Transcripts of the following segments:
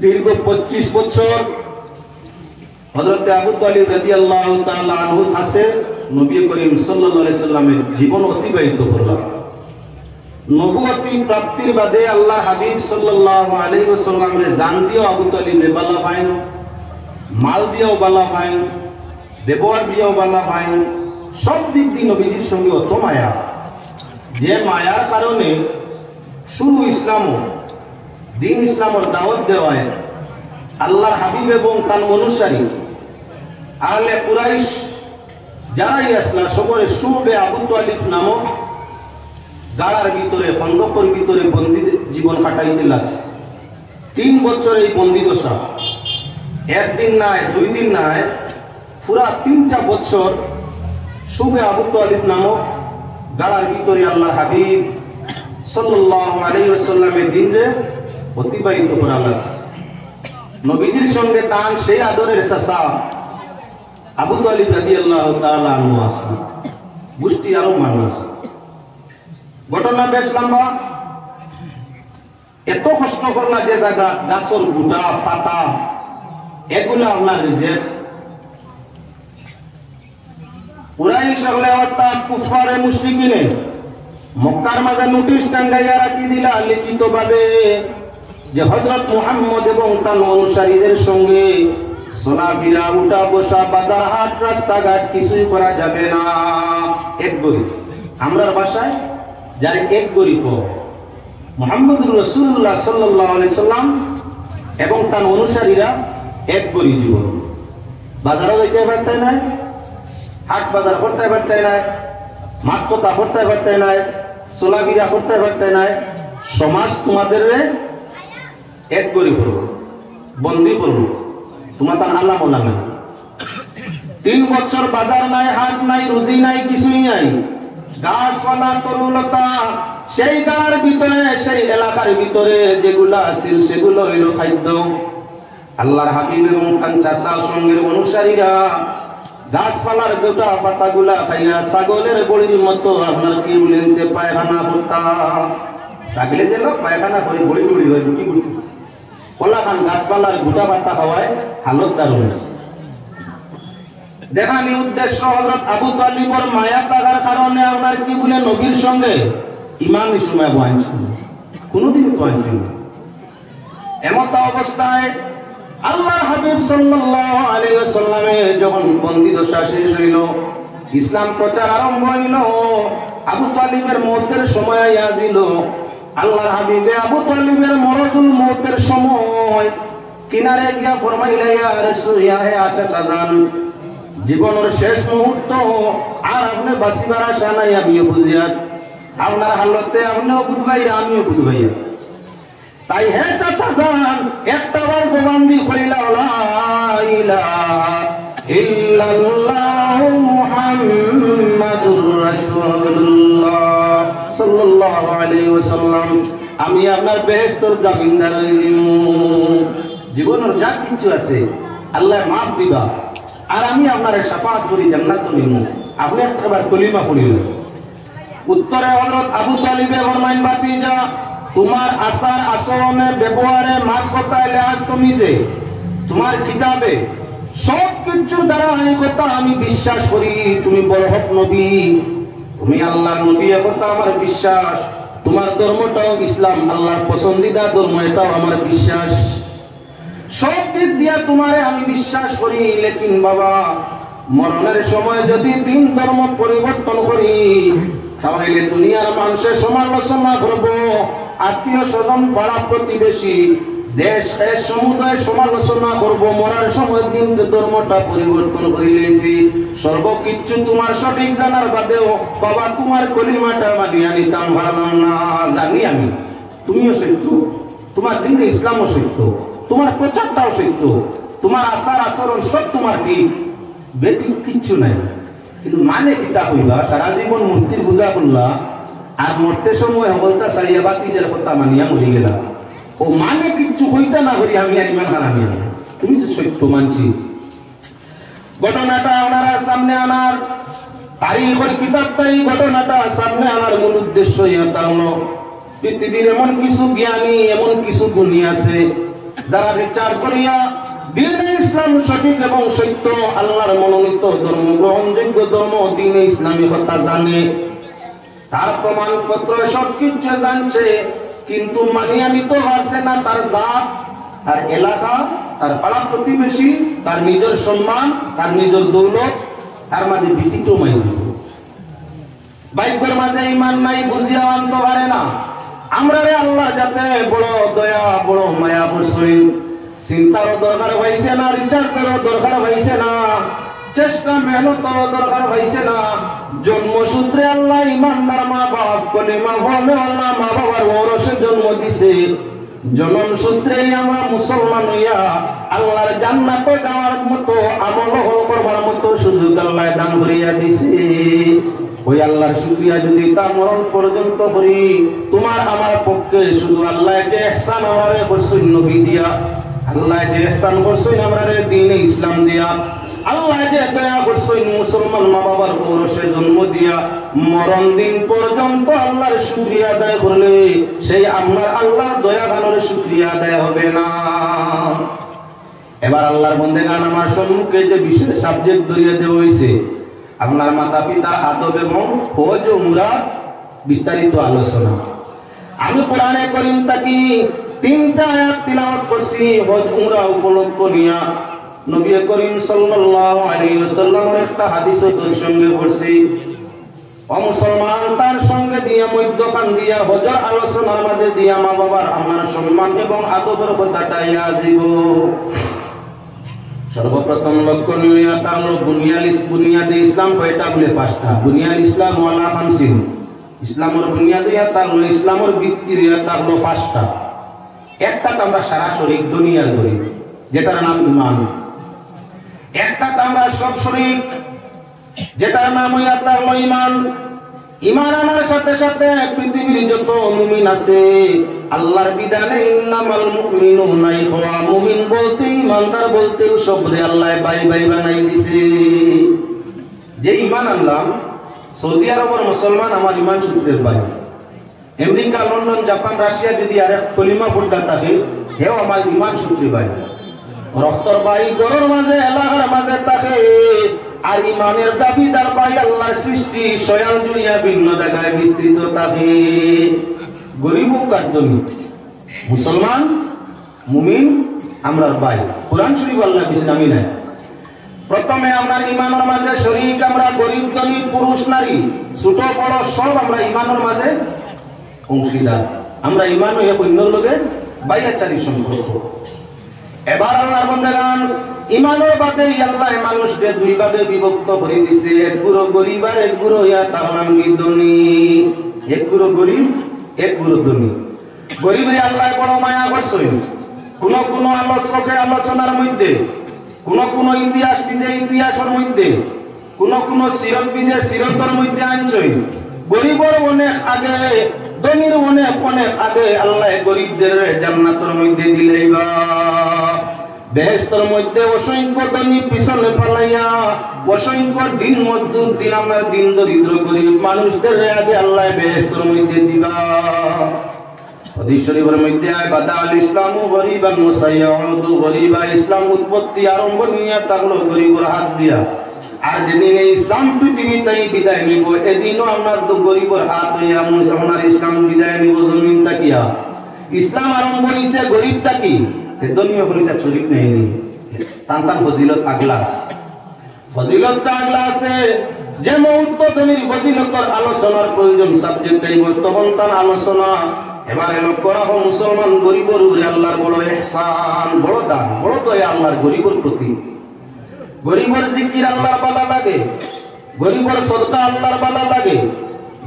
দীর্ঘ 25 বছর হযরত আবু তালিব রাদিয়াল্লাহু তাআলা আনহু কাছে নবী করিম সাল্লাল্লাহু আলাইহি সাল্লামের জীবন অতিবাহিত করলেন। নবুয়তি প্রাপ্তির বাদে আল্লাহ হাবিব সাল্লাল্লাহু আলাইহি ওয়াসাল্লামের জান দিও আবু তালিবে বালা পাইন, মাল দিও বালা পাইন, ব্যবহার দিও বালা পাইন, সব দিক দিয়ে নবীজির সঙ্গে অত মায়া, যে মায়ার কারণে শুরু ইসলামও দিন ইসলামের দাওয়াত দেওয়ায় আল্লাহর হাবিব এবং তার অনুসারী আহলে কুরাইশ যারাই আসলা সবরে শুবে আবু তালিব নামক গাড়ার ভিতরে খন্দকের ভিতরে বন্দী জীবন কাটাইতে লাগছে। 3 বছর এই বন্দী দশা, একদিন নাই 2 দিন নাই, পুরা 3টা বছর শুবে আবু তালিব নামক গাড়ার ভিতরে আল্লাহর হাবিব সাল্লাল্লাহু আলাইহি ওয়াসাল্লামের দিনে অতিবাহিত করা লাগছে। নবীজির সঙ্গে তান সেই আদরের চাচা আবু তালিব রাদিয়াল্লাহু তাআলা আনহু আসেন, গোষ্ঠী আরো মানুষ। ঘটনা বেশ লম্বা, এত কষ্ট করলা যে জায়গা গাছর গুটা পাতা এগুলা আপনার রিজেক্ট কুরাইশ হলে অর্থাৎ কুফারে মুশরিকিনে মক্কার মাঝে নোটিশ টাঙ্গাইয়া রাখি দিলা লিখিত ভাবে যে হযরত মুহাম্মদ এবং তার অনুসারীদের সঙ্গে চলাফেরা, উঠা বসা, বাজার হাট, রাস্তাঘাট কিছুই করা যাবে না। এক গরিব, আমরার ভাষায় যার এক গরিব মুহাম্মদুর রাসূলুল্লাহ সাল্লাল্লাহু আলাইহি সাল্লাম এবং তার অনুসারীরা এক গরিব জীবন। বাজারে যাইতে পারতে নাই, হাট বাজার করতে পারতে নাই, মাঠ কথা করতে পারতে নাই, চলাফেরা করতে পারতে নাই। সমাজ তোমাদের এক গরিব করবো, বন্দি করবো, তোমার তার আল্লাহ বলা নাই। 3 বছর বাজার নাই, হাট নাই, রুজি নাই, কিছুই নাই। গাছপালা তরুলতা সেই গাঁর ভিতরে, সেই এলাকার ভিতরে যেগুলা আছিল সেগুলো হইল খাদ্য। আল্লাহর হাবিব এবং চাচার সঙ্গের অনুসারীরা গাছপালার গোটা পাতাগুলা খাইয়া ছাগলের বড়ির মতো আপনার কি বলেনতে পায়খানা করতা। ছাগলে যে লোক পায়খানা করে বড়ি বড়ি হয়, গুটি গুটি কলা খান গাছপালার গোটা পাতা খাওয়ায় হালত দারুণ হয়েছে। দেখানি উদ্দেশ্য হযরত আবু তালিবর মায়া লাগার কারণে আপনার কি বলে নবীর সঙ্গে ইমানই সময় আনছিল, কোনদিন তো আনছিল না। এমত অবস্থায় আল্লাহ হাবিব সাল্লাল্লাহু আলাইহি ওয়াসাল্লামে যখন বন্দী দশা শেষ হইল, ইসলাম প্রচার আরম্ভ হইল, আবু তালিবের মওতের সময় আসিল। আল্লাহর হাবিবে আবু তালিবের মরদুল মওতের সময় কিনারে গিয়া ফরমাইলেন, ইয়া রাসূল, ইয়া হে চাচা জান, জীবনের শেষ মুহূর্ত আর আপনি বাঁচিবার আশা নাই, আমিও বুঝিয়া আপনার হালতে আপনিও বুঝবাই, আমিও বুঝবাই। তাই হে চাচা জান, একটা বার জবান দি কইলা লা ইলাহা ইল্লাল্লাহু মুহাম্মাদুর রাসূলুল্লাহ সাল্লাল্লাহু আলাইহি ওয়াসাল্লাম, আমি আপনার বেহেশতের জামিনদার। জীবনের যা কিছু আছে আল্লাহ মাফ দিবা, আর আমি আপনার শাফাআত করি, জান্নাত নিব। আপনি একবার কলিমা পড়িলেন। উত্তরে হযরত আবু তালিবে ফরমাইন, ভাতিজা, তোমার আচার আচরণে ব্যবহারে মাত কথায় লেহাজ তুমি যে তোমার কিতাবে সব কিছুর দ্বারা এই কথা আমি বিশ্বাস করি, তুমি বড় হক নবী, তুমি আল্লাহর নবী, এ কথা আমার বিশ্বাস। তোমার ধর্মটাও ইসলাম, আল্লাহর পছন্দিদা ধর্ম, এটাও আমার বিশ্বাস। সব দিক দিয়া তোমারে আমি বিশ্বাস করি, লেকিন বাবা মরণের সময় যদি দিন ধর্ম পরিবর্তন করি তাহলে দুনিয়ার মানুষের সমালোচনা করব, আত্মীয় স্বজন, পাড়া প্রতিবেশী, দেশ সমুদায় সমালোচনা করব। মরার সময় দিন ধর্মটা পরিবর্তন করে নিয়েছি, সর্বকিছু তোমার সঠিক জানার বাদেও বাবা তোমার কলিমাটা মানিয়া নিতাম পারলাম না। জানি আমি তুমিও সত্য, তোমার দিনে ইসলামও সত্য, তোমার প্রচারটাও সত্য, তোমার আচার আচরণ সব তোমার ঠিক, বেটি কিচ্ছু নাই। কিন্তু মানে কিতা হইবা, সারা জীবন মূর্তির পূজা করলা আর মরতে সময় হলতা সারিয়া বাতিজের কথা মানিয়া মরি গেলা। ও মানে কিচ্ছু হইতা না করি আমি আর ইমান হারামি, তুমি যে সত্য মানছি। ঘটনাটা ওনারা সামনে আনার, তারিখের কিতাবটাই ঘটনাটা সামনে আনার মূল উদ্দেশ্য এটা হলো, পৃথিবীর এমন কিছু জ্ঞানী, এমন কিছু গুণী আছে যারা বিচার করিয়া দ্বীনে ইসলাম সঠিক এবং সত্য আল্লাহর মনোনীত ধর্ম গ্রহণযোগ্য ধর্ম দ্বীনে ইসলামী কথা জানে, তার প্রমাণপত্র সবকিছু জানছে, কিন্তু মানিয়া নিতে পারছে না তার জাত, তার এলাকা, তার পাড়া প্রতিবেশী, তার নিজের সম্মান, তার নিজের দৌলত, তার মাঝে ব্যতিক্রম বাইকের মাঝে ইমান নাই, বুঝিয়া আনতে পারে না। আমরা রে আল্লাহ যাতে বড় দয়া বড় মায়া করছই, চিন্তারও দরকার হয়েছে না, রিচার্জেরও দরকার হয়েছে না, চেষ্টা মেহনতও দরকার হয়েছে না। জন্মসূত্রে আল্লাহ ইমানদার মা বাপ কলিমা বলে আল্লাহ মা বাবার ওরসে জন্ম দিছে, জনন সূত্রেই আমরা মুসলমান হইয়া আল্লাহর জান্নাতে যাওয়ার মতো আমল করবার মতো সুযোগ আল্লাহ দান করিয়া দিছে। ওই আল্লাহর শুকরিয়া যদি তা মরণ পর্যন্ত করি, তোমার আমার পক্ষে শুধু আল্লাহ যে ইহসান আমারে করছেন নবী দিয়া, আল্লাহ যে ইহসান করছেন আমারে দ্বীনে ইসলাম দিয়া, আল্লাহ যে দয়া করছেন মুসলমান মা বাবার পৌরসে জন্ম দিয়া, মরণ দিন পর্যন্ত আল্লাহর শুকরিয়া আদায় করলে সেই আমরা আল্লাহ দয়া গানের শুকরিয়া আদায় হবে না। এবার আল্লাহর বন্দেগান আমার সম্মুখে যে বিষয় সাবজেক্ট ধরিয়ে দেওয়া হয়েছে, আপনার মাতা পিতার আদব এবং হজ ও মুরাদ বিস্তারিত আলোচনা। আমি কোরআনে করিম থাকি 3টা আয়াত তিলাওয়াত করছি হজ উমরা উপলক্ষ নিয়া। নবী করিম সাল্লাল্লাহু আলাইহি ওয়াসাল্লামের একটা হাদিস তোর সঙ্গে পড়ছি। মুসলমান তার সঙ্গে দিয়া মধ্যখান দিয়া হজর আলোচনার মাঝে দিয়া মা বাবার আমার সম্মান এবং আদবের কথাটা ইয়াজিব। সর্বপ্রথম লক্ষণীয় তার বুনিয়াদে ইসলাম কয়টা বলে 5টা। বুনিয়াদ ইসলাম ওয়ালা 50, ইসলামের বুনিয়াদে তার ইসলামের ভিত্তি তার 5টা। একটা তো আমরা সরাসরি দুনিয়ার করি, যেটার নাম ঈমান। একটা তো আমরা সব শরীক, যেটার নাম হইয়া তার ঈমান। ঈমান আনার সাথে সাথে পৃথিবীর যত মুমিন আছে আল্লাহর বিধানে ইন্নামাল মুমিনুনা ইখওয়া, মুমিন বলতে ইমানদার বলতে সবরে আল্লাহ ভাই ভাই বানাই দিছে। যে ঈমান আনলাম, সৌদি আরবের মুসলমান আমার ঈমান সূত্রের ভাই। আমেরিকা, লন্ডন, জাপান, রাশিয়া যদি আরেক কলিমা পড়তা থাকে, হেও আমার ঈমান সূত্রের ভাই। রক্তর ভাই গরুর মাঝে এলাকার মাঝে থাকে, আর ইমানের দাবিদার ভাই আল্লাহর সৃষ্টি সয়াল জুড়িয়া ভিন্ন জায়গায় বিস্তৃত থাকে। গরিব কার্যনী মুসলমান মুমিন আমরার ভাই। কোরআন শরীফ আল্লাহ কিছু নামি নাই। প্রথমে আমরা ইমানের মাঝে শরীক, আমরা গরিব ধনী পুরুষ নারী ছোট বড় সব আমরা ইমানের মাঝে অংশীদার। আমরা ইমান হইয়া অন্যর লোকে বাইয়াচারী সম্পর্ক। এবার আল্লাহর বান্দাগণ ঈমানের বাদে আল্লাহ মানুষকে 2 ভাগে বিভক্ত করে দিয়েছে, এক গুরু গরিব আর এক গুরু ইয়া তার নাম ধনী। এক গুরু গরিব, এক গুরু ধনী। গরিবরে আল্লাহ বড় মায়া করছেন। কোন কোন আলোচকের আলোচনার মধ্যে, কোন কোন ইতিহাসবিদে ইতিহাসের মধ্যে, কোন কোন সিরতবিদে সিরতের মধ্যে আনছেন গরিবর অনেক আগে, ধনীর অনেক অনেক আগে আল্লাহ গরিবদের জান্নাতের মধ্যে দিলেইবা। বেহেশতের মধ্যে অসংখ্য ধনী পিছনে পালাইয়া অসংখ্য দিন মজদুর দিন আমরা দিন দরিদ্র গরিব মানুষদের আগে আল্লাহ বেহেশতের মধ্যে দিবা। হাদিস শরীফের মধ্যে বাদা আল ইসলামু গরিবান মুসাইয়াউদু গরিবা, ইসলাম উৎপত্তি আরম্ভ নিয়ে থাকলো গরিবের হাত দিয়া। আর যেদিন ইসলাম পৃথিবীতেই বিদায় নিব, এদিনও আপনার তো গরিবের হাত হইয়া আপনার ইসলাম বিদায় নিব জমিন তাকিয়া। ইসলাম আরম্ভ হইছে গরিব তাকি, ধনীয় করিতা শরীক নেই। টান টান ফজিলত আগলাস, ফজিলতটা আগলা আছে। যে মুহূর্ত ধনীর ফজিলতর আলোচনার প্রয়োজন সাবজেক্ট এই বর্তমান তার আলোচনা। এবারে লক্ষ্য রাখো মুসলমান গরিবের উপরে আল্লাহর বড় ইহসান, বড় দান, বড় দয়া আল্লাহর গরিবের প্রতি। গরিবের জিকির আল্লাহর ভালো লাগে, গরিবের সদকা আল্লাহর ভালো লাগে,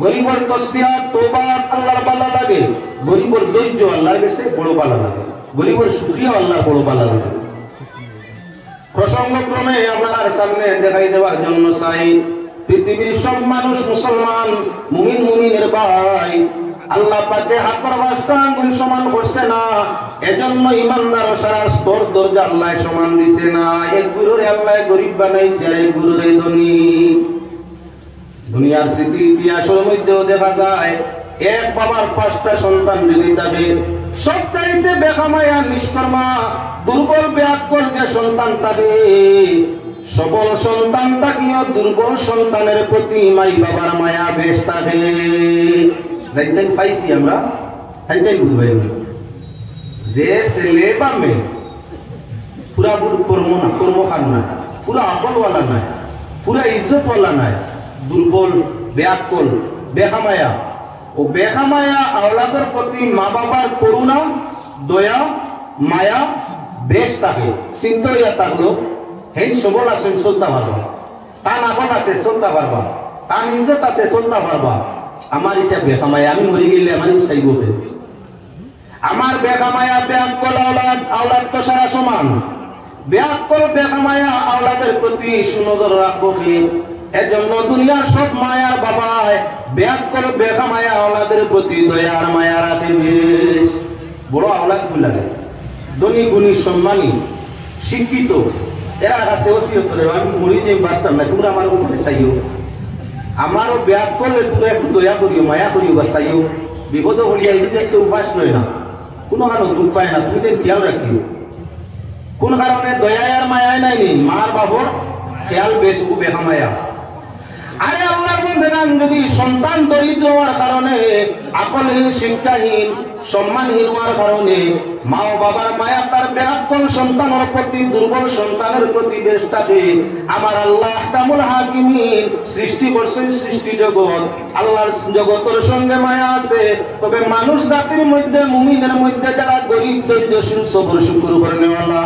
গরিবের তাসবিহ তওবা আল্লাহর ভালো লাগে, গরিবের ধৈর্য আল্লাহর কাছে বড় ভালো লাগে, গরিবের শুকরিয়া আল্লাহর বড় ভালো লাগে। প্রসঙ্গক্রমে আপনার সামনে দেখাই দেওয়ার জন্য চাই, পৃথিবীর সব মানুষ মুসলমান, মুমিন মুমিনের ভাই। আল্লাহ পাকে হাতের 5টা আঙ্গুল সমান করছে না, এজন্য ইমানদার সারা স্তর দরজা আল্লাহ সমান দিছে না। এক গুরুরে আল্লাহ গরিব বানাইছে, এক গুরুরে ধনী। দুনিয়ার স্মৃতি ইতিহাসের মধ্যেও দেখা যায়, এক বাবার 5টা সন্তান যদি থাকে, সবচাইতে বেখামায়া নিষ্কর্মা দুর্বল ব্যাকুল যে সন্তান থাকে, সবল সন্তান থাকিও দুর্বল সন্তানের প্রতি মাই বাবার মায়া বেশ থাকে। যাইতেন পাইছি আমরা, তাইতেন বুঝবাই যে ছেলে বা মেয়ে পুরা কর্মখান নাই, পুরা আকলওয়ালা নাই, পুরা ইজ্জতওয়ালা নাই, দুর্বল ব্যাকুল বেখামায়া, ও বেখামায়া আওলাদের প্রতি মা বাবার করুণা দয়া মায়া বেশ থাকে। চিন্তা হইয়া থাকলো হেন সবল আছে চলতে পারবা, তার আপন আছে চলতে পারবা, তার ইজ্জত আছে চলতে পারবা। আমার এটা বেখামায়া, আমি মরে গেলে আমার চাইব, আমার বেখামায়া ব্যাকুল আওলাদ তো সারা সমান, ব্যাকুল বেখামায়া আওলাদের প্রতি সুনজর রাখবো কি? এজন্য দুনিয়ার সব মায়ার বাবায় ব্যাকুল বেখামায়া আওলাদের প্রতি দয়ার মায়া রাখে বেশ। বড় আওলাদ লাগে ধনী গুণী সম্মানী শিক্ষিত, এরা কাছে ওসিয়ত করে আমি মরি যে বাঁচতাম না, তোমরা আমার উপরে চাইও, আমারও ব্যাগ করলে তোমরা একটু দয়া করিও মায়া করিও বা চাইও। বিপদ হলিয়া এই একটা উপাস নয় না, কোনো কারণ দুঃখ পায় না, তুমি তো খেয়াল রাখিও। কোন কারণে দয়ায় আর মায়ায় নাই নি, মার বাবর খেয়াল বেশ বেখামায়া। আরে আল্লাহর বন্দেগান, যদি সন্তান দরিদ্র হওয়ার কারণে, আকলহীন শিক্ষাহীন সম্মানহীন হওয়ার কারণে মা ও বাবার মায়া তার ব্যাকুল সন্তানের প্রতি দুর্বল সন্তানের প্রতি বেশ থাকে, আমার আল্লাহ কামুল হাকিমিন সৃষ্টি করছেন সৃষ্টি জগৎ, আল্লাহর জগতের সঙ্গে মায়া আছে। তবে মানুষ জাতির মধ্যে মুমিনের মধ্যে যারা গরিব ধৈর্যশীল সবর শুকর করেনেওয়ালা,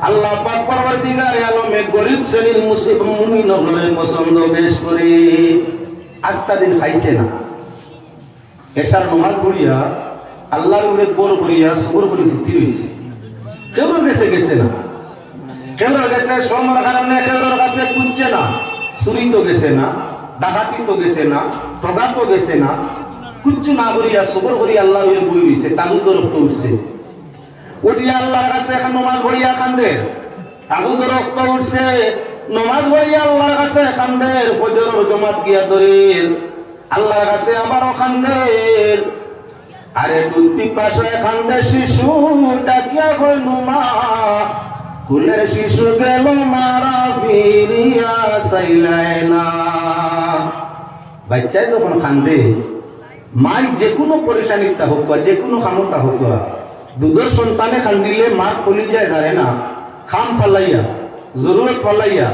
আল্লাহ পাক পরবর্তীকারে আলমে গরিব শ্রেণীর মুসলিম মুমিন হলেন পছন্দ বেশ করে। আস্তা দিন খাইছে না, এশার নামাজ পড়িয়া আল্লাহর উপরে বড় করিয়া সবর করে ফিরতে হইছে। কেউ গেছে না, কেউ গেছে শ্রমের কারণে, কেউ কাছে খুঁজছে না, চুরি তো গেছে না, ডাকাতি তো গেছে না, ঠগা তো গেছে না, কিচ্ছু না করিয়া সবর করিয়া আল্লাহর উপরে বই হইছে, তাগুদ রক্ত উঠছে। উঠিয়া আল্লাহর কাছে এখন নমাজ পড়িয়া কান্দে, তাগুদ রক্ত উঠছে, নমাজ পড়িয়া আল্লাহর কাছে কান্দের, ফজর জমাত গিয়া ধরে আল্লাহর কাছে আবারও কান্দের। আরে দুধ পিপাসায় কান্দে শিশু, ডাকিয়া কইল মা, কুলের শিশু গেল মারা ফিরিয়া চাইলাই না। বাচ্চায় যখন কান্দে, মাই যে কোনো পরেশানিটা হোক, যে কোনো খামতা হোক, দুধের সন্তানে কান্দিলে মার কলিজায় ধরে না, খাম ফালাইয়া জরুরত ফালাইয়া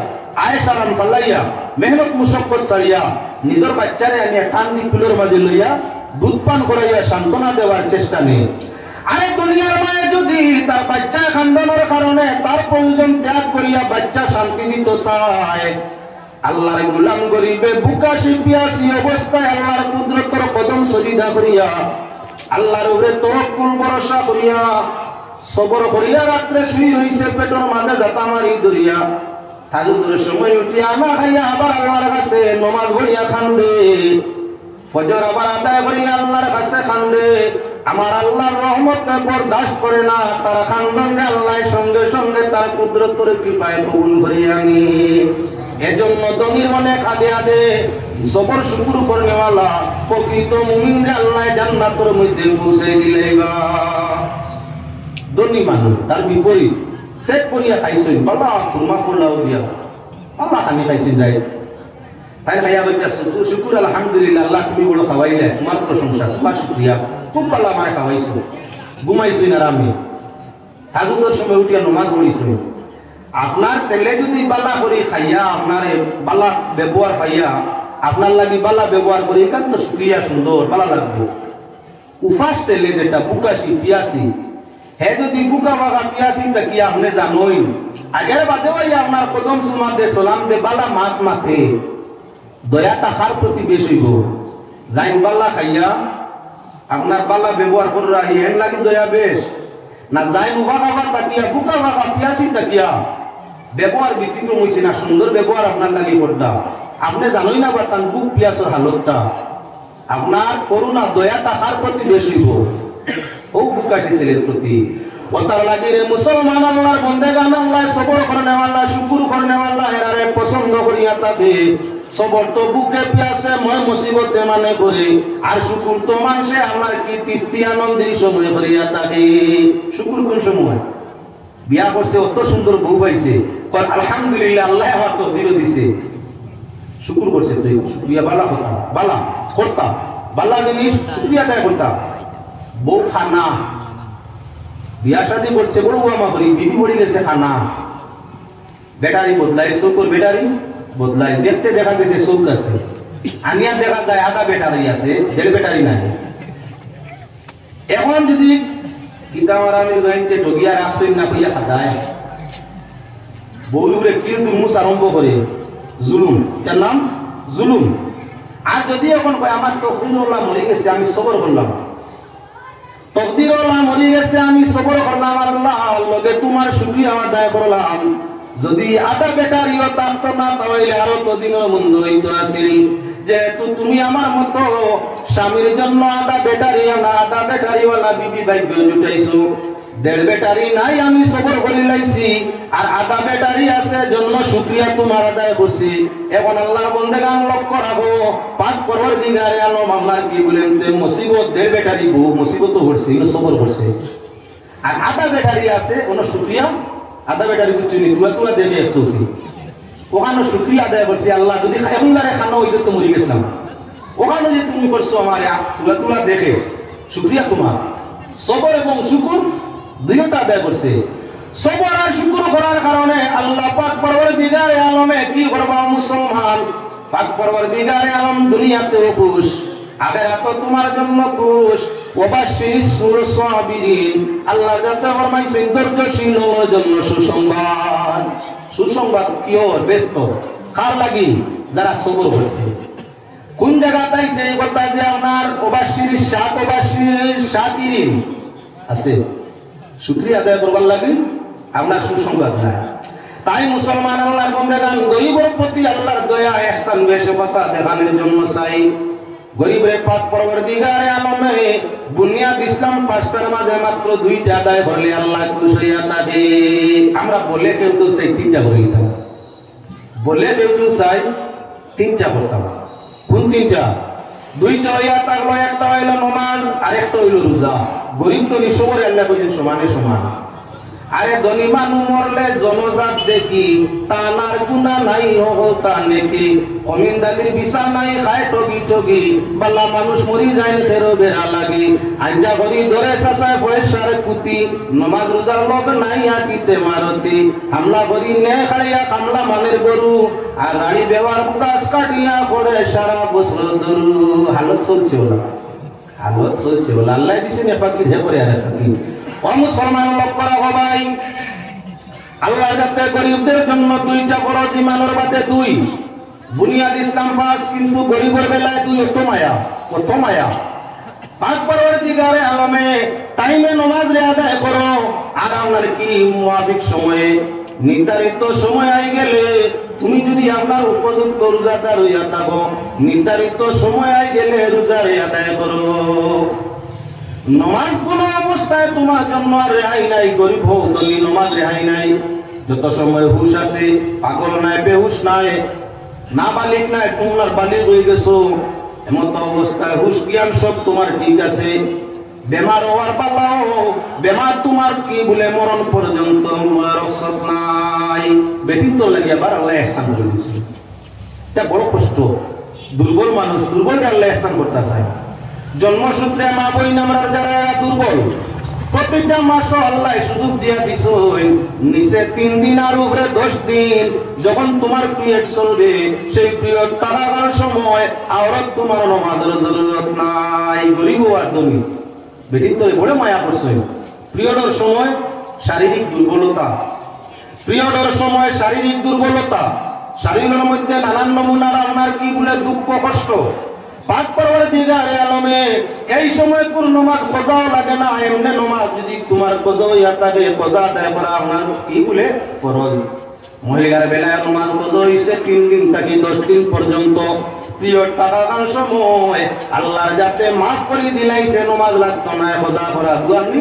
আয় সারাম ফালাইয়া মেহনত মুশক্কত ছাড়িয়া নিজের বাচ্চারে আনিয়া কান্দি কুলের মাঝে লইয়া দুধ পান করাইয়া সান্ত্বনা দেওয়ার চেষ্টা নেই। আরে দুনিয়ার মায়ে যদি তার বাচ্চা খান্ডনের কারণে তার প্রয়োজন ত্যাগ করিয়া বাচ্চা শান্তি দিত চায়, আল্লাহর গোলাম গরিবে বুকাশি পিয়াসি অবস্থায় আল্লাহর কুদরতের কদম সজিদা করিয়া, আল্লাহর উপরে তাওয়াক্কুল ভরসা করিয়া সবর করিয়া রাত্রে শুই রইছে পেটের মাঝে জাতা মারি ধরিয়া, তাজুদের সময় উঠিয়া না খাইয়া আবার আল্লাহর কাছে নমাজ পড়িয়া কান্দে, ফজর আবার আদায় করিয়া আল্লাহর কাছে কান্দে। আমার আল্লাহর রহমতে বরদাস্ত করে না, তারা কান্দনে আল্লাহ সঙ্গে সঙ্গে তার কুদরতের কৃপায় কবুল করিয়া নি। এজন্য ধনীর অনেক আগে আগে সবর শুকুর করেনেওয়ালা প্রকৃত মুমিনকে আল্লাহ জান্নাতের মধ্যে পৌঁছে দিলেগা। ধনী মানুষ তার বিপরীত পেট করিয়া খাইছেন, বাবা খুরমা ফুলাও দিয়া বাবা খানি খাইছেন যাই, তাই ভাইয়া বলতে শুকুর আলহামদুলিল্লাহ, আল্লাহ তুমি বড় খাওয়াইলে, তোমার প্রশংসা, তোমার শুক্রিয়া, খুব ভালো আমার খাওয়াইছো, ঘুমাইছো না আমি তাজুদের সময় উঠিয়া নমাজ পড়িছো। আপনার ছেলে যদি বালা করে খাইয়া আপনার বালা ব্যবহার পাইয়া আপনার লাগি বালা ব্যবহার করে, এখান তো শুক্রিয়া সুন্দর বালা লাগবে। উপাস ছেলে যেটা বুকাশি পিয়াসি, হে যদি বুকা বাগা পিয়াসি কি আপনি জানোই, আগের বাদে আপনার কদম সুমা দে সালাম দে বালা মাত মাথে, দয়া তাহার প্রতি বেশ হইব। যাইন বালা খাইয়া আপনার বালা ব্যবহার করা এর লাগি দয়া বেশ না, যাইন উভা খাবার তাকিয়া বুকা বাগা পিয়াসি তাকিয়া ব্যবহার ব্যতিক্রম হয়েছে না, সুন্দর ব্যবহার আপনার লাগি করতা। আপনি জানোই না বা তার বুক পিয়াসের হালতটা, আপনার করুণা দয়া তাহার প্রতি বেশ হইব, ও বুকাশি ছেলের প্রতি। ওতার লাগিরে মুসলমান আল্লাহর বন্দেগান আল্লাহ সবর করনে আল্লাহ শুকর করনে আল্লাহ এরারে পছন্দ করিয়া থাকে সবর তো বুকে পিয়াসে মই মুসিবতে মানে করে আর শুকুর তো মানুষে আমার কি তৃপ্তি আনন্দের সময় করিয়া থাকে শুকুর কোন সময় বিয়া করছে অত সুন্দর বউ পাইছে আলহামদুলিল্লাহ আল্লাহ আমার তো দিল দিছে শুকুর করছে তুই শুক্রিয়া বালা করতাম বালা করতাম বালা জিনিস শুক্রিয়া আদায় করতাম বউ খানা বিয়া শাদী করছে বড় আমা করি বিবি মরে গেছে খানা ব্যাটারি বদলাই চৌকর ব্যাটারি বদলাই দেখতে দেখা গেছে চৌক আছে আনিয়া দেখা যায় আধা ব্যাটারি আছে দেড় ব্যাটারি নাই এখন যদি গীতামারানির গাইতে ঠগিয়া রাখছেন না কইয়া খাতায় বউলুরে কিন্তু মুস আরম্ভ করে জুলুম তার নাম জুলুম আর যদি এখন কয় আমার তকদিরওয়ালা মরে গেছে আমি সবর করলাম তকদিরওয়ালা মরে গেছে আমি সবর করলাম আল্লাহ লগে তোমার শুকরিয়া আদায় করলাম যদি আধা ব্যাটারিও তান্ত না তাহলে আরো তো দিনের মন্দ হইতো আসিল যেহেতু তুমি আমার মতো স্বামীর জন্য আধা ব্যাটারিওয়ালা বিবি ভাগ্য জুটাইছো দেড় ব্যাটারি নাই আমি সবর করে লাইছি আর আধা ব্যাটারি আছে জন্য শুকরিয়া তোমার আদায় করছি এখন আল্লাহর বন্দেগান লক্ষ্য রাখো পাক পরওয়ারদিগারে আলম আপনার কি বলেন মুসিবত দেড় ব্যাটারি বউ মুসিবত হচ্ছে সবর করছে আর আধা ব্যাটারি আছে ওনার শুকরিয়া আধা ব্যাটারি কিছু নি তুয়া দেবে 100 ওখানে শুকরিয়া আদায় করছি আল্লাহ যদি এমনবারে খানো হইতে তো মরে গেছিলাম ওখানে যে তুমি করছো আমার তুলা দেখে শুকরিয়া তোমার সবর এবং শুকুর দুইটা আদায় করছে সবর আর শুকুর করার কারণে আল্লাহ পাক পরওয়ারদিগারে আলমে কি করবা মুসলমান পাক পরওয়ারদিগারে আলম দুনিয়াতেও খুশ আখিরাতে তোমার জন্য খুশ ওয়াবাশিরিস সাবিরিন আল্লাহ যাতে ফরমাইছেন ধৈর্যশীলদের জন্য সুসংবাদ কি ওর ব্যস্ত কার লাগি যারা সবর করছে কোন জায়গাতে আছে এই কথা যে আপনার ওয়াবাশিরিস শাকিরিন আছে শুকরিয়া আদায় করবার লাগি আপনার সুসংবাদ না তাই মুসলমান আল্লাহর বন্দেগান গরিবের প্রতি আল্লাহর দয়া ইহসান বেশকতা দেখানোর জন্য চাই গরিবের পাক পরওয়ারদিগারে আলমে বুনিয়াদ ইসলাম পাঁচটার মাঝে মাত্র দুইটা আদায় করলে আল্লাহ খুশি হইয়া থাকে আমরা বলে কেউ চাই তিনটা করে দিতাম বলে কেউ চাই তিনটা করতাম কোন তিনটা দুইটা হইয়া থাকলো একটা হইল নামাজ আর একটা হইল রোজা গরিব তো নিঃসমরে আল্লাহ কইছেন সমানে সমান আরে ধনী মানুষ মরলে জনজাত দেখি তানার গুণা নাই হতা নেকি কমিন্দাদের বিচার নাই খায় টগি বালা মানুষ মরি যায় ফেরো বেড়া লাগে আইজা করি ধরে চাচায় পয়সার কুতি নমাজ রোজার লোক নাই আটিতে মারতি হামলা করি নে খাইয়া কামলা মানের গরু আর রানী বেওয়ার গাছ কাটিয়া করে সারা বছর ধরু হালত চলছে বলা আল্লাহ দিছেন এফাকি হে করে আর এফাকি মুসলমান লক্ষ্য রাখো ভাই আল্লাহ যাতে গরিবদের জন্য দুইটা খরচ ইমানের বাদে দুই বুনিয়াদ ইসলাম পাঁচ কিন্তু গরিবের বেলায় দুই কত মায়া পাক পরওয়ারদিগারে আলমে টাইমে নামাজ রে আদায় করো আর আপনার কি মুআফিক সময়ে নির্ধারিত সময় আই গেলে তুমি যদি আপনার উপযুক্ত রোজাদার হইয়া থাকো নির্ধারিত সময় আই গেলে রোজা আদায় করো নমাজ কোন অবস্থায় তোমার জন্য রেহাই নাই গরিব হোক ধনী নমাজ রেহাই নাই যত সময় হুশ আছে পাগল নাই বেহুশ নাই নাবালিক নাই তোমার বালিক হয়ে গেছো এমন অবস্থায় হুশ জ্ঞান সব তোমার ঠিক আছে বেমার হওয়ার পালাও বেমার তোমার কি বলে মরণ পর্যন্ত রক্ষত নাই বেটির তো লাগে আবার আল্লাহ ইহসান করে দিয়েছে এটা বড় কষ্ট দুর্বল মানুষ দুর্বলকে আল্লাহ ইহসান করতে চায় জন্মসূত্রে মা বইন আমরা যারা দুর্বল প্রত্যেকটা মাস আল্লাহ সুযোগ দিয়া দিছ নিচে 3 দিন আর উপরে 10 দিন যখন তোমার পিরিয়ড চলবে সেই পিরিয়ড তারার সময় আওরাত তোমার নামাজের জরুরত নাই গরিব আর ধনী বেটির তো বড় মায়া করছে পিরিয়ডের সময় শারীরিক দুর্বলতা শারীরের মধ্যে নানান নমুনার আপনার কি বলে দুঃখ কষ্ট পাক পরওয়ারদিগারে আলমে এই সময় কোন নামাজ কজাও লাগে না এমনি নামাজ যদি তোমার কজা হইয়া থাকে কজা আদায় করা আপনার কি বলে ফরজ মহিলার বেলায় নামাজ কজা হইছে 3 দিন থেকে 10 দিন পর্যন্ত পিরিয়ড থাকার সময় আল্লাহ যাতে মাফ করে দিলাইছে নামাজ লাগতো না কজা করা দুয়ানি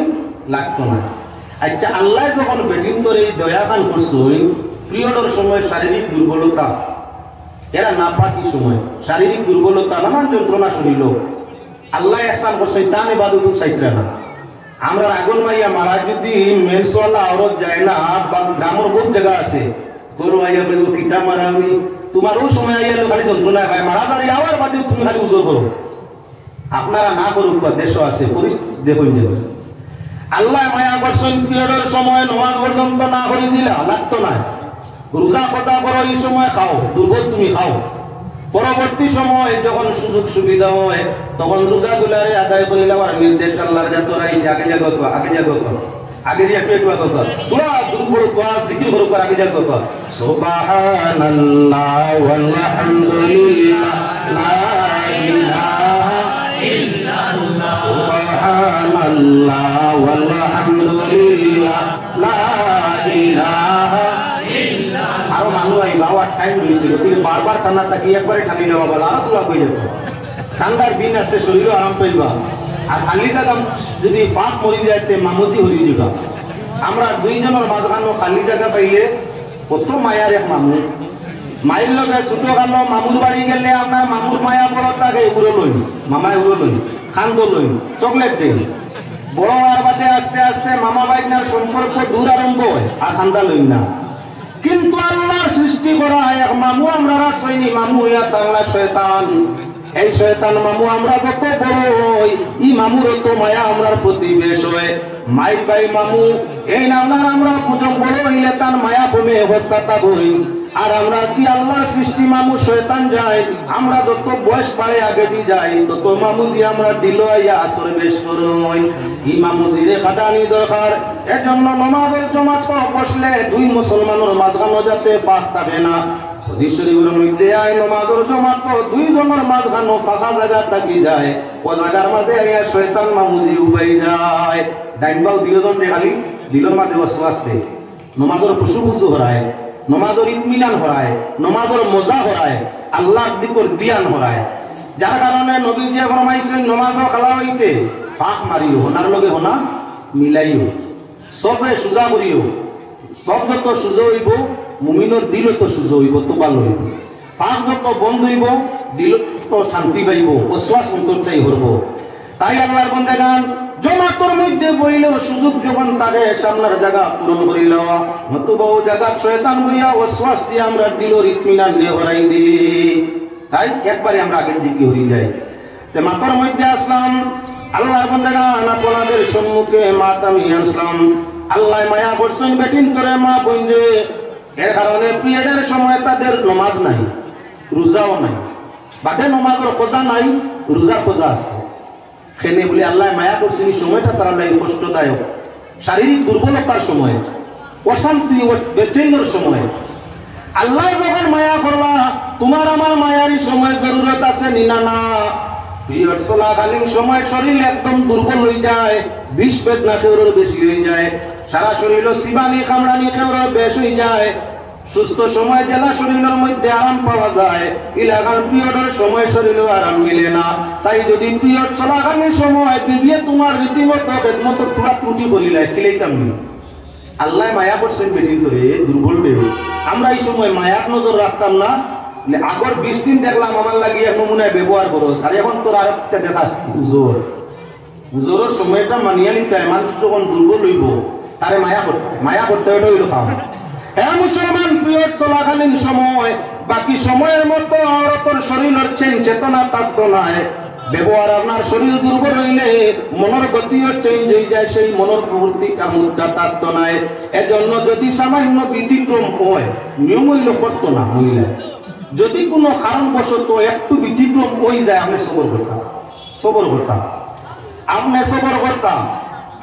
লাগতো না আচ্ছা আল্লাহ যখন বেটিন তোর এই দয়া খান করছই পিরিয়ডের সময় শারীরিক দুর্বলতা এরা না পাকি সময় শারীরিক দুর্বলতা নানান যন্ত্রণা শরীর আল্লাহ ihsan করছে তান ইবাদত চাইতরা না আমরা আগুন মাইয়া মারা যদি মেনসওয়ালা আওরত যায় না বা গ্রামের বহুত জায়গা আছে গরু আইয়া বলবো কিতা মারা আমি তোমার ওই সময় আইয়া খালি যন্ত্রণা হয় মারা যাবে আবার বাদে তুমি খালি উজোর করো আপনারা না করুক বা দেশ আছে পরিস্থিতি দেখুন যে আল্লাহ মায়া করছেন পিরিয়ডের সময় নামাজ পর্যন্ত না করে দিলা লাগতো না রোজা কথা করো এই সময় খাও দুর্বল তুমি খাও পরবর্তী সময় যখন সুযোগ সুবিধা হয় তখন রোজা গুলারে আদায় করে নেওয়ার নির্দেশ আল্লাহর যা তোরা আইছে আগে যা করো আগে যা করো আগে যে একটু আগে করো তোরা দুর্বল কর জিকির করো আগে যা করো সুবহানাল্লাহ ওয়ালহামদুলিল্লাহ লা ইলাহা ইল্লাল্লাহ সুবহানাল্লাহ ওয়ালহামদুলিল্লাহ লা ইলাহা আরো মানুষ আইবা আর টাইম রয়েছিল তুমি বারবার টানা থাকি একবারে টানি নেওয়া বলা আর তোলা কই যাবে ঠান্ডার দিন আছে শরীর আরাম পাইবা আর খালি জায়গা যদি পাপ মরি যাইতে মামুজি হরি যাবা আমরা দুইজনের মাঝখানো খালি জায়গা পাইলে কত মায়ার এক মামু মায়ের লগে ছোট কালো মামুর বাড়ি গেলে আপনার মামুর মায়া বড় তাকে এগুলো লই মামায় এগুলো লই খান্দ লই চকলেট দেই বড় আর বাদে আস্তে আস্তে মামা ভাইনার সম্পর্ক দূর আরম্ভ হয় আর খান্দা লই না কিন্তু আল্লাহর সৃষ্টি করা এক মামু আমরা রাখইনি মামু ইয়া তাআলা শয়তান এই শয়তান মামু আমরা যত বড় হই ই মামুর তো মায়া আমরার প্রতি বেশ হয় মাই ভাই মামু এই নামনার আমরা পূজন বড় হইলে তার মায়া কমে হত্যা করি আর আমরা কি আল্লাহর সৃষ্টি মামু শয়তান যায় আমরা যত বয়স পারে আগে দি যাই তত মামুজি আমরা দিল আইয়া আসরে বেশ করই ই মামুজিরে কাটানি দরকার এজন্য নামাজের জামাত বসলে দুই মুসলমানের মাঝখানে যাতে পাক থাকে না হাদিস শরীফের মধ্যে আয় নামাজের জামাত দুইজনের মাঝখানে ফাঁকা জায়গা থাকি যায় ও জায়গার মাঝে আইয়া শয়তান মামুজি উবাই যায় ডাইন বাউ দুইজন খালি দিলের মাঝে ওয়াসওয়াস দেয় নামাজের খুশু হরায় নমাজের ইতমিনান হরায় নমাজের মজা হরায় আল্লাহর দিকর দিয়ান হরায় যার কারণে নবীজি ফরমাইছেন নমাজও খালা হইতে পাক মারিও ওনার লগে হোনা মিলাইও সবে সুজা করিও সব যত সুজা হইব মুমিনের দিল তো সুজা হইব তো ভালো হইব পাক যত বন্ধ হইব দিল তো শান্তি পাইব ওয়াসওয়াস অন্তরটাই হরব তাই আল্লাহর বান্দাগান জমাতর মধ্যে বইলেও সুযোগ যখন তারে সামনের জায়গা পূরণ করিল নতুবা ও জায়গা শয়তান বইয়া ওয়াসওয়াস দিয়ে আমরা দিলর ইতমিনান দিয়ে হরাই দিই তাই একবারে আমরা আগের দিকে হয়ে যাই তে মাতার মধ্যে আসলাম আল্লাহর বান্দাগান আপনাদের সম্মুখে মাতামি আসলাম আল্লাহ মায়া করছেন বেটিন তোরে মা বন্ধে এর কারণে পিরিয়ডের সময় তাদের নামাজ নাই রোজাও নাই বাদে নামাজের খোঁজা নাই রোজা খোঁজা আছে খেনে বলে আল্লাহ মায়া করছেন এই সময়টা তারা লাগে কষ্টদায়ক শারীরিক দুর্বলতার সময় অশান্তি ও বেচেনের সময় আল্লাহ যখন মায়া করলা তোমার আমার মায়ারই সময় জরুরত আছে নিনা না পিরিয়ড চলাকালীন সময় শরীর একদম দুর্বল হয়ে যায় বিষ বেদনা কেউর বেশি হয়ে যায় সারা শরীর শিবানি কামড়ানি কেউর বেশ হয়ে যায় সুস্থ সময় জেলা শরীরের মধ্যে আরাম পাওয়া যায় ইলাকার পিরিয়ডের সময় শরীরেও আরাম মিলে না তাই যদি পিরিয়ড চলাকালীন সময় বিবিয়ে তোমার রীতিমতো বেদমতো তোরা ত্রুটি বলিলাই খেলেইতাম নি আল্লাহ মায়া করছেন বেটি ধরে দুর্বল দেব আমরা এই সময় মায়ার নজর রাখতাম না আগর 20 দিন দেখলাম আমার লাগিয়ে নমুনায় ব্যবহার করো আর এখন তোর আরেকটা দেখাস উজোরের সময়টা মানিয়ে নিতে হয় মানুষ যখন দুর্বল হইব তারে মায়া করতে ওটা হইল খাওয়া হ্যাঁ মুসলমান পিরিয়ড চলাকালীন সময় বাকি সময়ের মতো আওরতর শরীরের চেতনা থাকতো না ব্যবহার আপনার শরীর দুর্বল হইলে মনের গতিও চেঞ্জ হয়ে যায় সেই মনের প্রবৃত্তি কামুদ্রা থাকতো না এজন্য যদি সামান্য ব্যতিক্রম হয় নিয়ম হইল করতো না মহিলা যদি কোনো কারণবশত একটু ব্যতিক্রম হয়ে যায় আপনি সবর করতাম আপনি সবর করতাম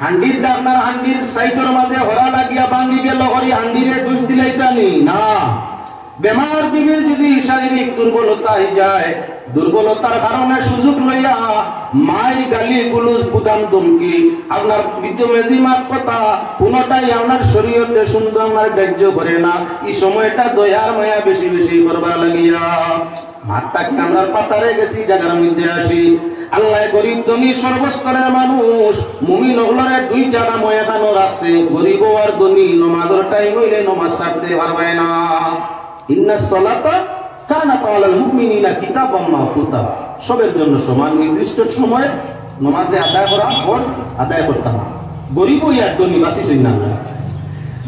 হান্ডির আপনার হান্ডির সাইডের মাঝে হরা লাগিয়া ভাঙ্গি গেল হরি হান্ডিরে দোষ দিলাইতানি না বেমার বিবির যদি শারীরিক দুর্বলতা হয়ে যায় দুর্বলতার কারণে সুযোগ লইয়া মাই গালি গুলুস বুদাম দমকি আপনার বিতমেজি মাত কথা কোনটাই আপনার শরীয়তে সুন্দর আমার গ্রাহ্য করে না এই সময়টা দয়ার মায়া বেশি বেশি করবার লাগিয়া মাঠটা কি আমরা পাতারে গেছি জায়গার মধ্যে আসি। আল্লাহ গরিব ধনী সর্বস্তরের মানুষ মুমিন হলরে দুইটা নাম এখানো রাখছে, গরিব আর ধনী। নমাজের টাইম হইলে নমাজ ছাড়তে পারবে না। ইন্নাস সালাতা কানাত আলাল মুমিনিনা কিতাবাম মাওকুতা, সবের জন্য সমান নির্দিষ্ট সময় নমাজে আদায় করা ফরজ, আদায় করতাম। গরিব হই আর ধনী বাসি সই না।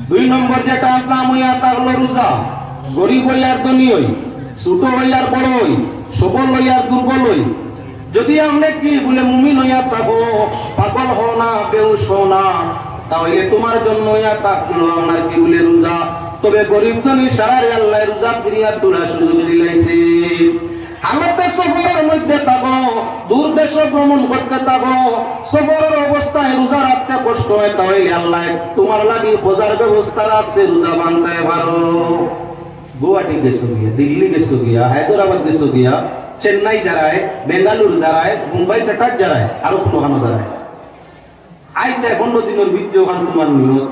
2 নম্বর যেটা আনলাম হইয়া তা হলো রোজা। গরিব হই আর ধনী হই, ছোট হই আর বড় হই, সবল হই আর দুর্বল হই, যদি আপনি কি বলে মুমিন হইয়া থাকো, পাগল হও না, বেহুশ হও না, তাহলে তোমার জন্য হইয়া থাকলো আপনার কি বলে রোজা। তবে গরিব ধনী সারারে আল্লাহ রোজা ফিরিয়া তোলার সুযোগ দিলাইছে। আমাদের সফরের মধ্যে থাকো, দূর দেশ ভ্রমণ করতে থাকো, সফরের অবস্থায় রোজা রাখতে কষ্ট হয়, তাহলে আল্লাহ তোমার লাগি খোঁজার ব্যবস্থা রাখছে, রোজা বানতে পারো। গুয়াহাটি গেছো গিয়া, দিল্লি গেছো গিয়া, হায়দ্রাবাদ গেছো গিয়া, চেন্নাই যারায়, বেঙ্গালুরু যারায়, মুম্বাই টাটার যারায়, আরো কোনো ওখানে যারায় আইতে 15 দিনের ভিতরে ওখানে তোমার নিয়ত।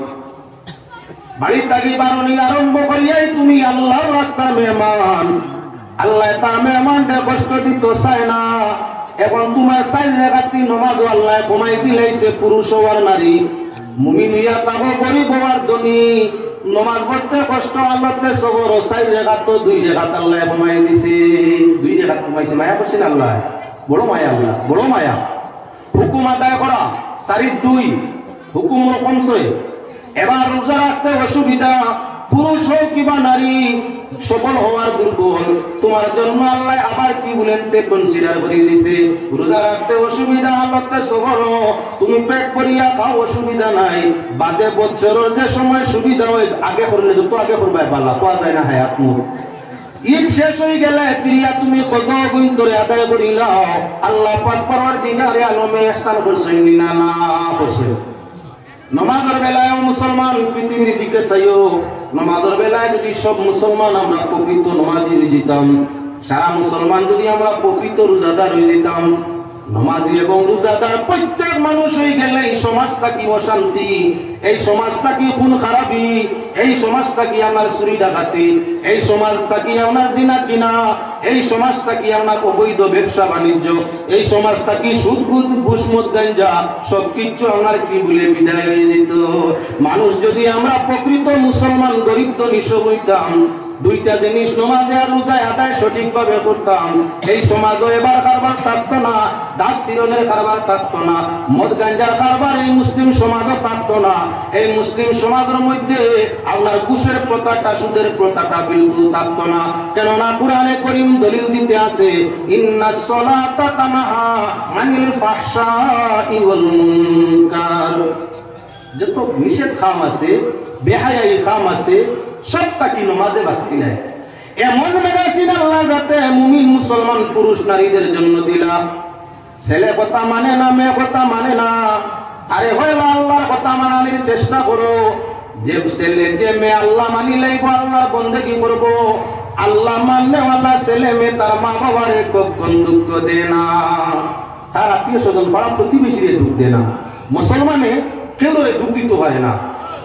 বাড়ি থাকি বারণী আরম্ভ করিয়াই তুমি আল্লাহর রাস্তার মেহমান। আল্লাহ তা মেহমানটা কষ্ট দিত চায় না। এখন তোমার 4 রাকাত নামাজ আল্লাহ কমাই দিলাইছে, পুরুষ আর নারী। মুমিন হইয়া তাবো গরিব আর ধনী, নমাজ পড়তে কষ্ট, আল্লাহতে সবর 4 রাকাত তো 2 রাকাত আল্লাহ কমাই দিছে। 2 রাকাত কমাইছে, মায়া করছেন আল্লাহ, বড় মায়া আল্লাহ, বড় মায়া। হুকুম আদায় করা 4-2 হুকুম রকম ছয়। এবার রোজা রাখতে অসুবিধা, পুরুষ হোক কিবা নারী, সবল হওয়ার দুর্বল, তোমার জন্য আল্লাহ আবার কি বলেন তে কনসিডার করে দিছে। রোজা রাখতে অসুবিধা, আল্লাহতে সবর, তুমি পেট ভরিয়া খাও, অসুবিধা নাই। বাদে বছরের যে সময় সুবিধা হয়, আগে করলে যত আগে করবে পালা পাওয়া যায় না হায়াত মুখ। ঈদ শেষ হয়ে গেলে ফিরিয়া তুমি কত গুণ ধরে আদায় করিলাও, আল্লাহ পাক পরওয়ারদিগারে আলমে ইহসান করছেন না না করছেন। নমাজের বেলায় মুসলমান পৃথিবীর দিকে চাইও, নমাজের বেলায় যদি সব মুসলমান আমরা প্রকৃত নমাজি হয়ে যেতাম, সারা মুসলমান যদি আমরা প্রকৃত রোজাদার হয়ে যেতাম, নমাজি এবং রোজাদার প্রত্যেক মানুষ হয়ে গেলে এই সমাজটা কি অশান্তি, এই সমাজটা কি খুন খারাপি, এই সমাজটা কি আমার চুরি ডাকাতি, এই সমাজটা কি আমার জিনা কিনা, এই সমাজটা কি আমার অবৈধ ব্যবসা বাণিজ্য, এই সমাজটা কি সুদ ঘুষ মদ গাঞ্জা, সবকিছু আমার কি বলে বিদায় হয়ে যেত। মানুষ যদি আমরা প্রকৃত মুসলমান গরিব তো নিঃস্ব হইতাম, 2টা জিনিস নমাজে আর রোজায় আদায় সঠিকভাবে করতাম, এই সমাজও এবার কারবার থাকতো না, ডাক শিরনের কারবার থাকতো না, মদ গাঞ্জার কারবার এই মুসলিম সমাজও থাকতো না। এই মুসলিম সমাজের মধ্যে আল্লাহর ঘুষের প্রথাটা, সুদের প্রথাটা বিলকুল থাকতো না। কেননা কুরআনে করিম দলিল দিতে আছে, ইন্নাস সালাতা তানহা আনিল ফাহশাই ওয়াল মুনকার। যত নিষেধ কাম আছে, বেহায়াই কাম আছে, সবটা কি নমাজে বাঁচতে নাই। এমন মেডিসিন আল্লাহ যাতে মুমিন মুসলমান পুরুষ নারীদের জন্য দিলা। ছেলে কথা মানে না, মেয়ে কথা মানে না, আরে হইলো আল্লাহর কথা মানানোর চেষ্টা করো। যে ছেলে যে মেয়ে আল্লাহ মানি লাইব, আল্লাহর বন্দেগী করব, আল্লাহ মাননেওয়ালা ছেলে মেয়ে তার মা বাবার কখন দুঃখ দেয় না, তার আত্মীয় স্বজন পাড়া প্রতিবেশীরে দুঃখ দেয় না। মুসলমানে কেউ দুঃখ দিতে পারে না।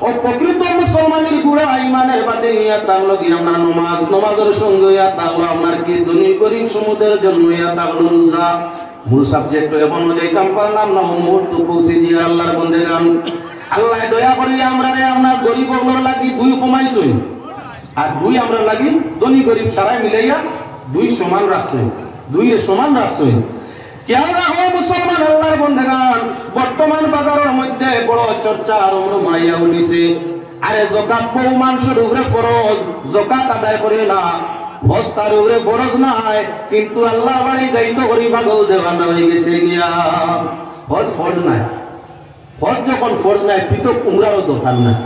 ও প্রকৃত মুসলমানের গুড়া ইমানের বাদে ইয়া তাহলো কি আমরা নমাজ, নমাজের সঙ্গে ইয়া তাহলো আপনার কি ধনী গরিব সমুদ্রের জন্য ইয়া তাহলো রোজা। মূল সাবজেক্ট এখনো যাইতাম পারলাম না, মুহূর্ত পৌঁছে দিয়ে আল্লাহর বন্দেগান। আল্লাহ দয়া করি আমরা আপনার গরিব ওগুলোর লাগি 2 কমাইছই, আর 2 আমরা লাগি ধনী গরিব সারাই মিলাইয়া 2 সমান রাখছই, 2 সমান রাখছই। কেউ রাখো মুসলমান আল্লাহর বন্দেগান, বর্তমান বাজারের মধ্যে বড় চর্চা আরম্ভ মাইয়া উঠিছে। আরে যাকাত বহু মানুষের উপরে ফরজ, যাকাত আদায় করে না, হজ তার উপরে ফরজ নাই, কিন্তু আল্লাহর বাড়ি যাইতো করি পাগল দেওয়ানা হয়ে গেছে গিয়া। হজ ফরজ নাই, হজ যখন ফরজ নাই, পৃথক উমরারও দরকার নাই।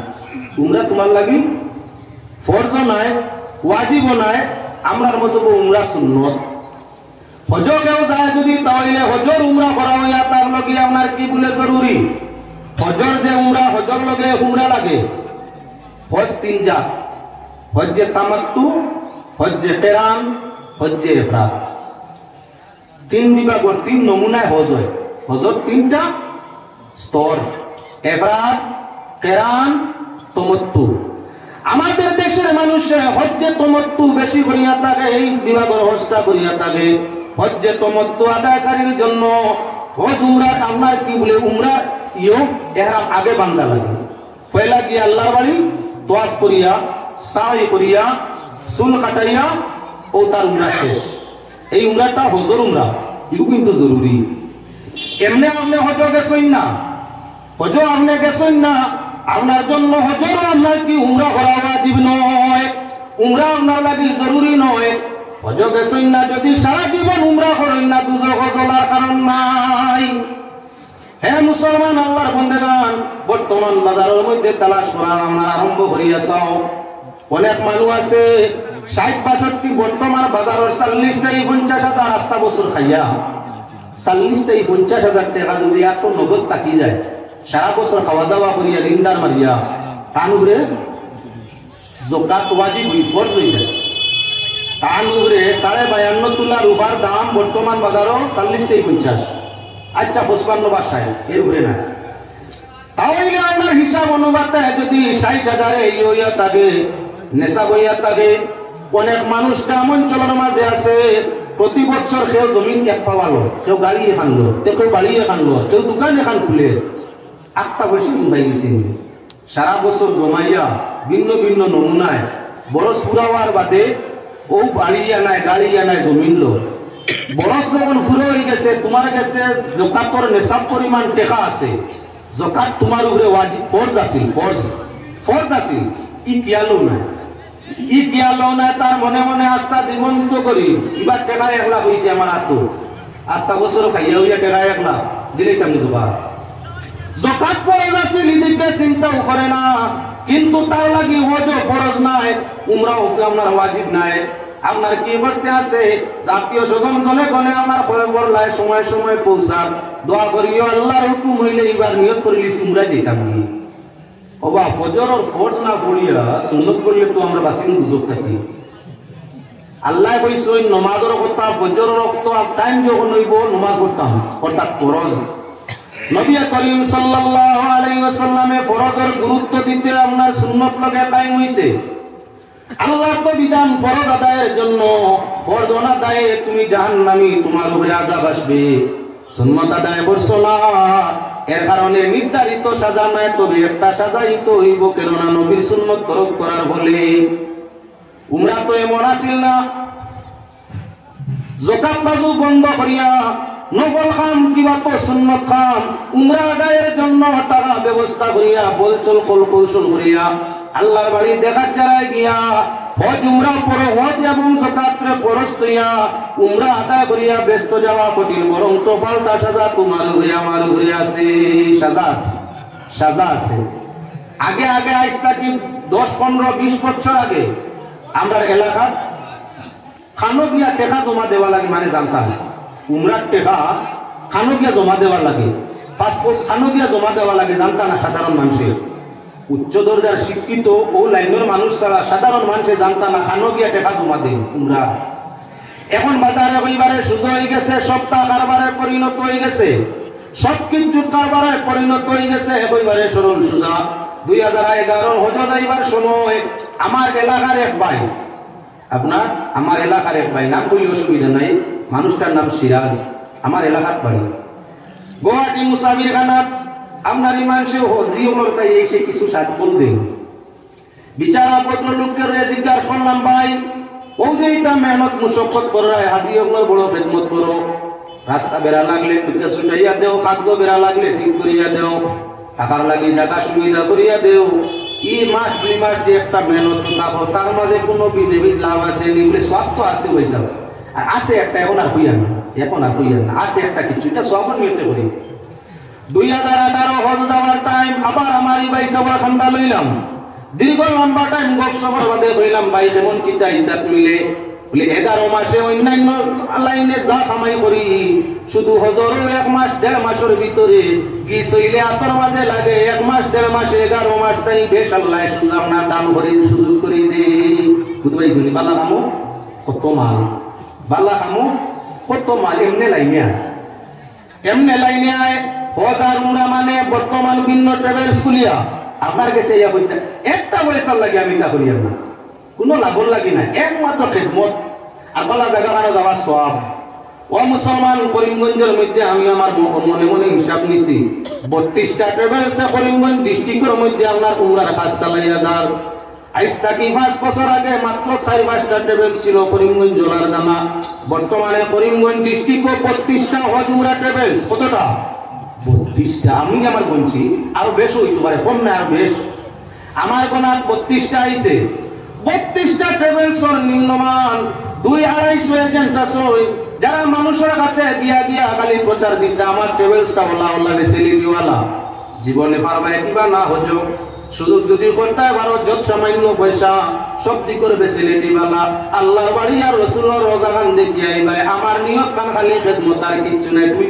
উমরা তোমার লাগি ফরজও নাই, ওয়াজিবও নাই, আমরার মতো উমরা সুন্নত। হজ কেউ যায় যদি, তাহলে হজর উমরা করা হইয়া তার লগে আপনার কি বলে জরুরি। হজর যে উমরা, হজর লগে উমরা লাগে। হজ 3 জাত, হজ্জে তামাত্তু, হজ্জে কিরান, হজ্জে ইফরাদ। 3 বিভাগের 3 নমুনায় হজ হয়। হজর 3টা স্তর, ইফরাদ, কিরান, তামাত্তু। আমাদের দেশের মানুষে হজ্জে তমত্তু বেশি করিয়া থাকে, এই বিভাগের হজটা করিয়া থাকে। হজ্জে তমত্তু আদায়কারীর জন্য হজ উমরা আপনার কি বলে উমরা এহরাম আগে বান্ধা লাগে। পয়লা গিয়ে আল্লাহর বাড়ি তোয়াফ করিয়া সাই করিয়া চুল কাটাইয়া ও তার উমরা শেষ। এই উমরাটা হজর উমরা, এগুলো কিন্তু জরুরি। এমনি আপনি হজ গেছেন না, হজ আপনি গেছেন না, আপনার জন্য হজর আপনার কি উমরা করা ওয়াজিব নয়, উমরা আপনার লাগি জরুরি নয়। হজ গেছেন না যদি সারা জীবন উমরা করেন না, দুজক চলার কারণ নাই। হে মুসলমান আল্লাহর বন্দেগান, বর্তমান বাজারের মধ্যে তালাশ করা আমরা আরম্ভ করিয়াছাও। অনেক মানুষ আছে 60-62 বর্তমান বাজারের 40-50,000 রাস্তা বছর খাইয়া 40-50,000 টাকা যদি এত নগদ তাকি যায়, সারা বছর খাওয়া দাওয়া করিয়া রিন্দার মারিয়া তার উপরে যাকাত ওয়াজিব ফরজ হয়ে যায়। তার উপরে 52.5 তোলা রূপার দাম বর্তমান বাজারও 40-50, আচ্ছা 55 বা 60 এর উপরে না। তাহলে আমার হিসাব অনুপাতে যদি 60,000 ইয়া থাকে নেশা বইয়া থাকে। অনেক মানুষ গ্রাম অঞ্চলের মাঝে আছে প্রতি বছর কেউ জমিন এক পাওয়ালো, কেউ গাড়ি খানলো, কেউ বাড়ি খানলো, কেউ দোকান এখান খুলে আটটা বছর উঠাই গেছে। সারা বছর জমাইয়া ভিন্ন ভিন্ন নমুনায় বরস পুরাওয়ার বাদে ও বাড়ি আনায় গাড়ি আনায় জমিন লো। বরস যখন পুরো হয়ে গেছে, তোমার কাছে জকাতর নেশাব পরিমাণ টেকা আছে, জকাত তোমার উপরে ওয়াজিব ফরজ আছিল, ফরজ আছিল, ই কিয়ালো নাই, ই কিয়ালো নাই। তার মনে মনে আস্থা জীবন্ত করি এবার টেকা 1 লাখ হয়েছে আমার হাত, আস্থা বছর খাইয়া হইয়া টেকা 1 লাখ দিলেই আমি জকাত ফরজ আছিল, এদিকে চিন্তাও করে না। কিন্তু তার লাগি হজও ফরজ নাই, উমরাও আপনার ওয়াজিব নাই। আপনার কি করতে আছে, আত্মীয় স্বজন জনে গনে আপনার বরলায় সময় সময় পৌঁছান, দোয়া করিও আল্লাহর হুকুম হইলে এবার নিয়ত করিলিস উমরা দিতাম নি। ওবা ফজরের ফরজ না পড়িয়া সুন্নত করলে তো আমরা বাঁচিনো সুযোগ থাকি। আল্লাহ কইছেন নমাজের কথা, ফজরের রক্ত টাইম যখন হইব নমাজ পড়তাম, অর্থাৎ ফরজ। নবী করিম সাল্লাল্লাহু আলাইহি ওয়াসাল্লামে ফরজের গুরুত্ব দিতে আপনার সুন্নত লগে টাইম হইছে। আল্লাহ তো বিধান ফরজ আদায়ের জন্য, ফরজ আদায়ে তুমি জাহান্নামী, তোমার উপরে আযাব আসবে। সুন্নত আদায় করছো না, এর কারণে নির্ধারিত সাজা নয়, তবে একটা সাজাই তো হইব, কেননা নবীর সুন্নত তরক করার ফলে। উমরা তো এমন আসিল না যাকাত বাজু বন্ধ করিয়া নফল খাম কিবা তো সুন্নত খাম উমরা আদায়ের জন্য টাকা ব্যবস্থা করিয়া বলচল কল কৌশল করিয়া আল্লাহর বাড়ি দেখার জায়গায় গিয়া হজ উমরা পর হজ এবং যাকাতরে পরশ করিয়া উমরা আদায় করিয়া ব্যস্ত যাওয়া কঠিন, বরং তো পাল্টা সাজা তোমার উপরে আমার উপরে আছে। সাজা আছে। আগে আগে আইসটা কি 10-15-20 বছর আগে আমরা এলাকার খানবিয়া টেকা জমা দেওয়া লাগে, মানে জানতাম উমরার টেকা খানবিয়া জমা দেওয়া লাগে, পাসপোর্ট খানবিয়া জমা দেওয়া লাগে, জানতা না সাধারণ মানুষের। উচ্চ দরজার শিক্ষিত ও লাইনের মানুষ ছাড়া সাধারণ মানুষের জানতা না খানবিয়া টেকা জমা দেয় উমরা। এখন বাজারে হইবারে সুযোগ হয়ে গেছে, সপ্তাহ কারবারে পরিণত হয়ে গেছে, সবকিছুর কারবারে পরিণত হয়ে গেছে হইবারে সরল সুজা। 2011 হজ যাইবার সময় আমার এলাকার এক ভাই, আমার এলাকার এক ভাই, নাম বলি অসুবিধা নাই, মানুষটার নাম সিরাজ, আমার এলাকার বাড়ি গুয়াহাটি মুসাফির খানাত। আপনার মানুষে হজিওর তাই এসে কিছু সাত বলতেন, বিচারা পত্র লোকের জিজ্ঞাসা করলাম, ভাই ও যে এটা মেহনত মুশক্কত করে হাজি ওগুলোর বড় খেদমত করো, রাস্তা বেড়া লাগলে টুকে ছুটাইয়া দেও, কাগজ বেড়া লাগলে ঠিক করিয়া দেও, টাকার লাগি জায়গা সুবিধা করিয়া দেও। ই মাস 2 মাস যে একটা মেহনত থাকো, তার মাঝে কোনো বিধেবিদ লাভ আছে নি বলে সব তো আছে পয়সা, আর আছে একটা এখন আর হইয়া না, আছে একটা কিছু, এটা সব নিতে করি। 2018 হজ যাওয়ার টাইম আবার আমার এই ভাই সবার খান্দা লইলাম, দীর্ঘ লম্বা টাইম গপ সবার বাদে হইলাম, ভাই কেমন কিতা হিতাত মিলে বলে 11 মাসে অন্যান্য লাইনে যা কামাই করি, শুধু হজরও 1 মাস 1.5 মাসের ভিতরে কি চইলে আতর মাঝে লাগে 1 মাস 1.5 মাসে 11 মাস তাই বেশ আল্লাহ শুধু আপনার দান করে সুযোগ করে দে। বুঝবাই শুনি বালা কামো কত মাল, বালা কামো কত মাল, এমনে লাইনে আয় হজ আর উমরা মানে বর্তমান ভিন্ন ট্রাভেলস খুলিয়া আপনার কাছে ইয়া বলতে একটা পয়সার লাগে আমি তা করিয়া না, কোনো লাগল লাগি না, একমাত্র খেদমত আর বলা জায়গা কারো যাওয়ার সব। ও মুসলমান, করিমগঞ্জের মধ্যে আমি আমার মনে মনে হিসাব নিছি 32টা ট্রাভেলসে করিমগঞ্জ ডিস্ট্রিক্টের মধ্যে আপনার উমরার কাজ চালাইয়া যার। আজ থাকি 5 বছর আগে মাত্র 4-5টা ট্রাভেলস ছিল করিমগঞ্জ জেলার জানা। বর্তমানে করিমগঞ্জ ডিস্ট্রিক্টও 32টা হজ উমরা ট্রাভেলস। কতটা? 32টা। আমি আমার বলছি আরো বেশ হইতে পারে, কম না, আরো বেশ। আমার গোনা 32টা আইছে। 32টা ট্রাভেলসের নিম্নমান 200-250 এজেন্ট আছে যারা মানুষের কাছে গিয়া গিয়া খালি প্রচার দিতে আমার ট্রাভেলসটা ওলা ফেসিলিটিওয়ালা। জীবনে পারবা কিবা না হজো, শুধু যদি কোনটায় ভালো যত সামান্য পয়সা সব দিকের ফেসিলিটিওয়ালা। আল্লাহর বাড়ি আর রাসূলের রোজা খান দেখিয়া আমার নিয়ত খান খালি খেদমত, আর কিচ্ছু নাই। তুমি